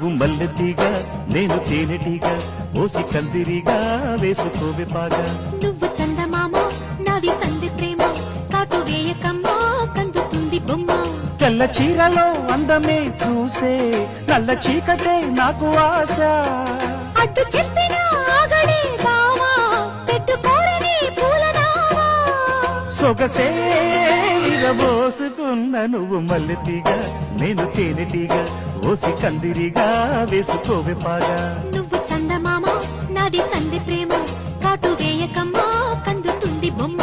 నువ్వు మల్లెతీగా నేను తేనెటీగా ఓసి కందిరిగా వేసుకోవే పాగా. నువ్వు చందమామ నాది సంధి ప్రేమ కాటు వేయకమ్మా కందుతుంది బొమ్మ. తెల్ల చీరలో అందమే చూసే నల్ల చీకటే నాకు ఆశ. అడ్డు చెప్పిన ఆగడే బావా పెట్టుకోరని పూలనావా. సొగసే విరబోసుకున్న నువ్వు మల్లెతీగా నేను తేనెటీగా ఓసి కందిరిగా వేసుకోవే పాగా. నువ్వు చందమామ నాది సంధి ప్రేమ కాటు వేయకమ్మా కందుతుంది బొమ్మ.